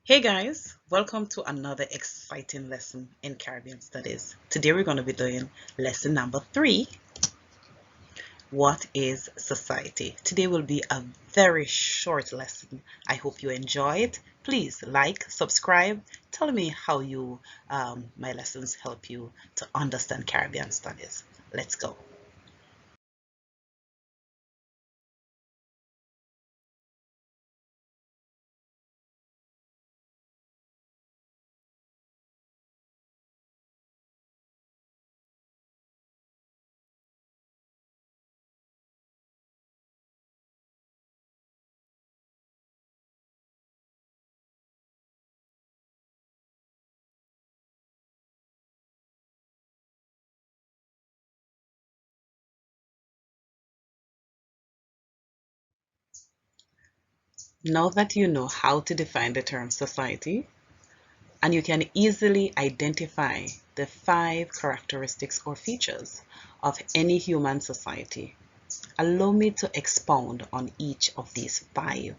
Hey guys, welcome to another exciting lesson in Caribbean Studies. Today we're going to be doing lesson number 3. What is society? Today will be a very short lesson. I hope you enjoy it. Please like, subscribe, tell me how my lessons help you to understand Caribbean Studies. Let's go. Now that you know how to define the term society, and you can easily identify the 5 characteristics or features of any human society. Allow me to expound on each of these 5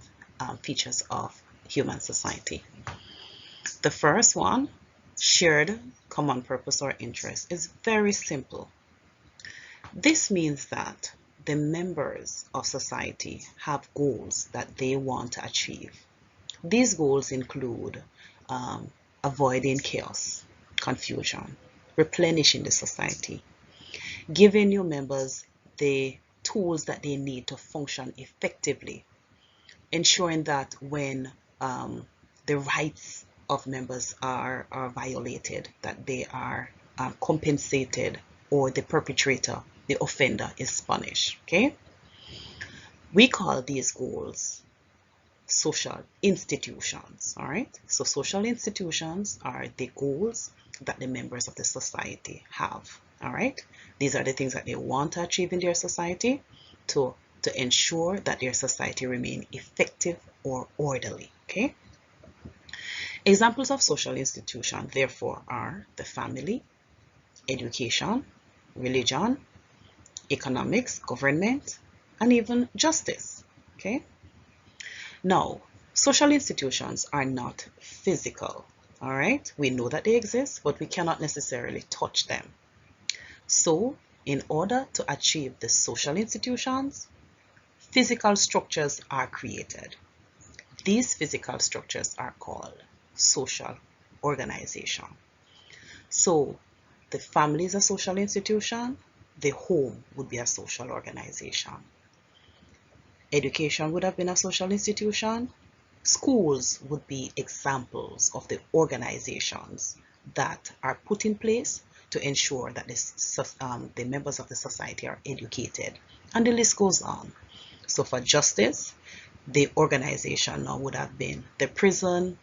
features of human society. The first one, shared common purpose or interest, is very simple. This means that the members of society have goals that they want to achieve. These goals include um, avoiding chaos, confusion, replenishing the society, giving new members the tools that they need to function effectively, ensuring that when the rights of members are violated, that they are compensated, or the perpetrator, the offender, is punished. Okay, we call these goals social institutions. All right, so social institutions are the goals that the members of the society have. All right, these are the things that they want to achieve in their society to ensure that their society remain effective or orderly. Okay, examples of social institutions therefore are the family, education, religion, economics, government, and even justice. Okay, now, social institutions are not physical, all right? We know that they exist, but we cannot necessarily touch them. So, in order to achieve the social institutions, physical structures are created. These physical structures are called social organization. So, the family is a social institution, the home would be a social organization. Education would have been a social institution. Schools would be examples of the organizations that are put in place to ensure that the members of the society are educated. And the list goes on. So for justice, the organization now would have been the prison,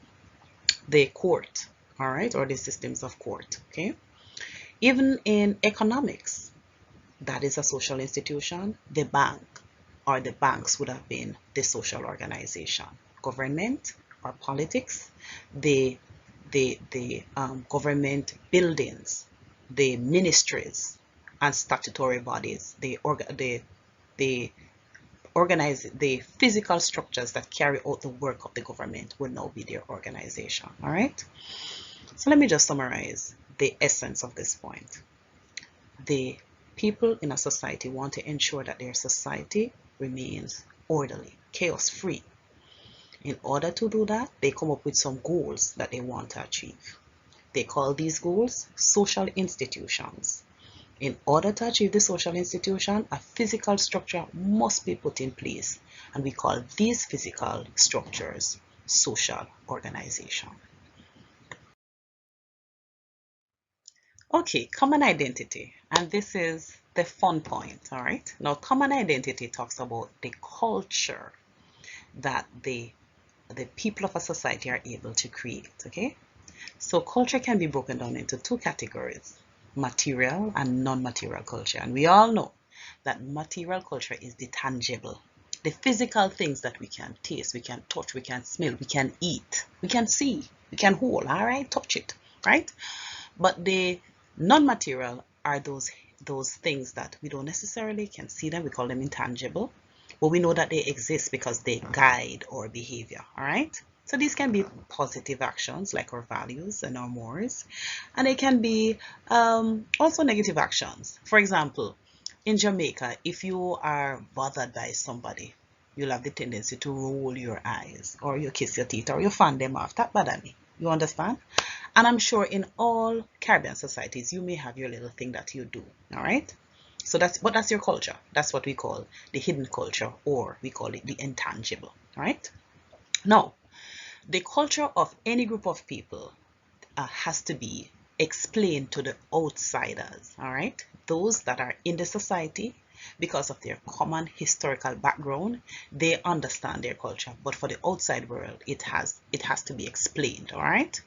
the court, all right, or the systems of court, okay? Even in economics, that is a social institution. The bank or the banks would have been the social organization. Government or politics, the government buildings, the ministries and statutory bodies, the organize the physical structures that carry out the work of the government will now be their organization. All right. So let me just summarize the essence of this point. The people in a society want to ensure that their society remains orderly, chaos free. In order to do that, they come up with some goals that they want to achieve. They call these goals social institutions. In order to achieve the social institution, a physical structure must be put in place, and we call these physical structures social organization. Okay, common identity. And this is the fun point, all right? Now, common identity talks about the culture that the people of a society are able to create, okay? So culture can be broken down into 2 categories, material and non-material culture. And we all know that material culture is the tangible, the physical things that we can taste, we can touch, we can smell, we can eat, we can see, we can hold, all right, touch it, right? But the non-material are those things that we don't necessarily can see them. We call them intangible, but we know that they exist because they guide our behavior. All right. So these can be positive actions like our values and our mores, and they can be also negative actions. For example, in Jamaica, if you are bothered by somebody, you'll have the tendency to roll your eyes or you kiss your teeth or you fan them off. That bother me. You understand? And I'm sure in all Caribbean societies, you may have your little thing that you do. All right. So that's your culture. That's what we call the hidden culture, or we call it the intangible. All right. Now, the culture of any group of people has to be explained to the outsiders, all right? Those that are in the society, because of their common historical background, they understand their culture. But for the outside world, it has to be explained, all right?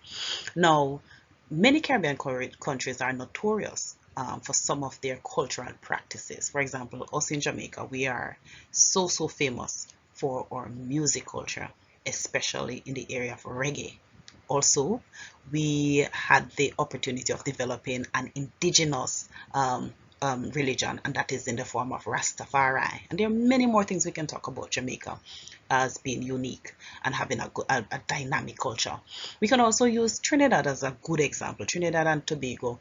Now, many Caribbean countries are notorious for some of their cultural practices. For example, us in Jamaica, we are so famous for our music culture, especially in the area of reggae. Also, we had the opportunity of developing an indigenous religion, and that is in the form of Rastafari. And there are many more things we can talk about Jamaica as being unique and having a dynamic culture. We can also use Trinidad as a good example, Trinidad and Tobago,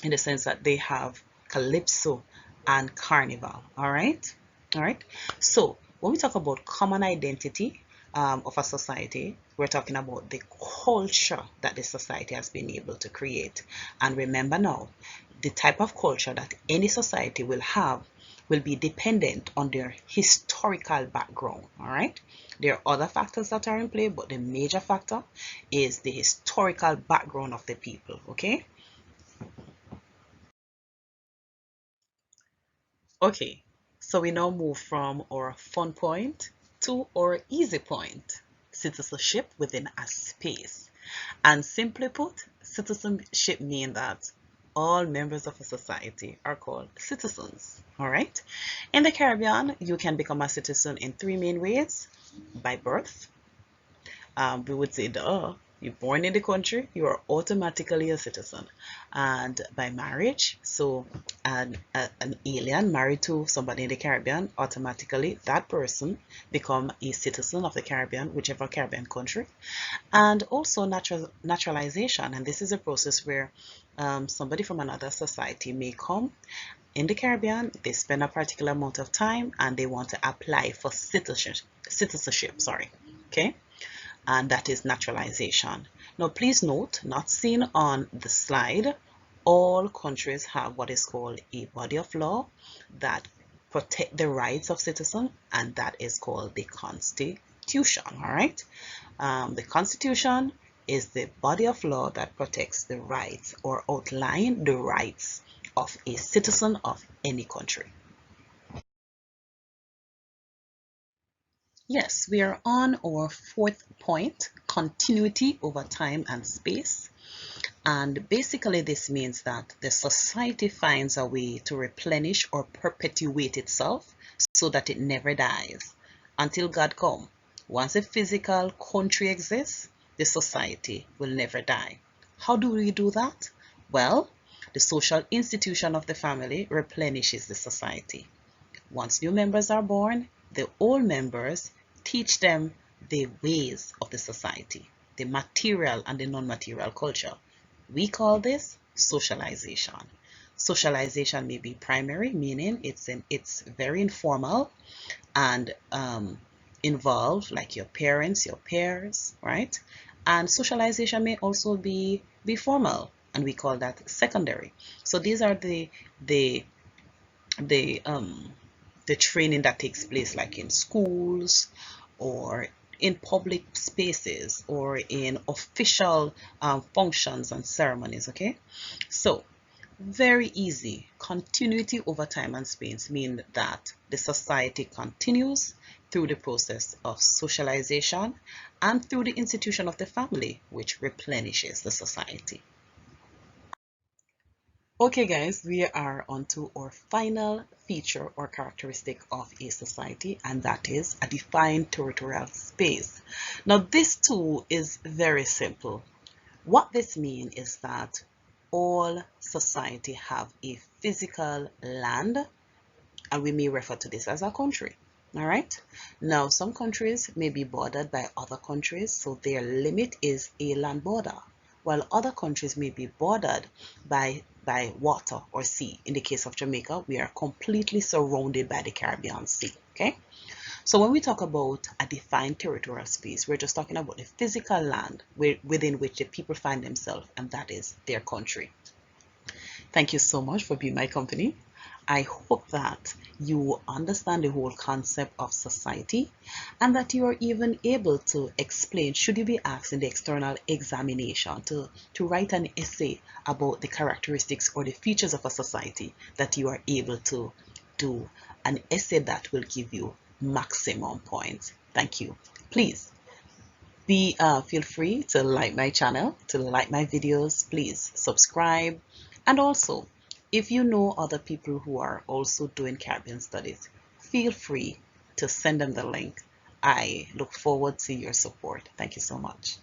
in the sense that they have calypso and carnival. All right. All right. So when we talk about common identity of a society, we're talking about the culture that the society has been able to create. And remember now, the type of culture that any society will have will be dependent on their historical background. All right. There are other factors that are in play, but the major factor is the historical background of the people. Okay. Okay, so we now move from our fun point to our easy point, citizenship within a space. And simply put, citizenship means that all members of a society are called citizens. All right. In the Caribbean, you can become a citizen in three main ways: by birth, we would say, duh, you're born in the country, you are automatically a citizen. And by marriage, so an alien married to somebody in the Caribbean, automatically that person become a citizen of the Caribbean, whichever Caribbean country. And also naturalization, and this is a process where somebody from another society may come in the Caribbean, they spend a particular amount of time and they want to apply for citizenship, sorry. Okay, and that is naturalization. Now, please note, not seen on the slide, all countries have what is called a body of law that protect the rights of citizens, and that is called the Constitution. All right, the Constitution is the body of law that protects the rights or outline the rights of a citizen of any country. Yes, we are on our fourth point, continuity over time and space. And basically this means that the society finds a way to replenish or perpetuate itself so that it never dies until God come. Once a physical country exists, the society will never die. How do we do that? Well, the social institution of the family replenishes the society. Once new members are born, the old members teach them the ways of the society, the material and the non-material culture. We call this socialization. Socialization may be primary, meaning it's very informal and involve like your parents, your peers, right? And socialization may also be formal, and we call that secondary. So these are the the um the training that takes place like in schools or in public spaces or in official functions and ceremonies. Okay, so very easy. Continuity over time and space mean that the society continues through the process of socialization and through the institution of the family, which replenishes the society. Okay guys, we are on to our final feature or characteristic of a society, and that is a defined territorial space. Now this too is very simple. What this means is that all society have a physical land, and we may refer to this as a country. All right. Now, some countries may be bordered by other countries, so their limit is a land border, while other countries may be bordered by water or sea. In the case of Jamaica, we are completely surrounded by the Caribbean Sea. Okay. So when we talk about a defined territorial space, we're just talking about the physical land within which the people find themselves, and that is their country. Thank you so much for being my company. I hope that you understand the whole concept of society and that you are even able to explain, should you be asked in the external examination to write an essay about the characteristics or the features of a society, that you are able to do an essay that will give you maximum points. Thank you. Please feel free to like my channel, to like my videos. Please subscribe, and also if you know other people who are also doing Caribbean studies, feel free to send them the link. I look forward to your support. Thank you so much.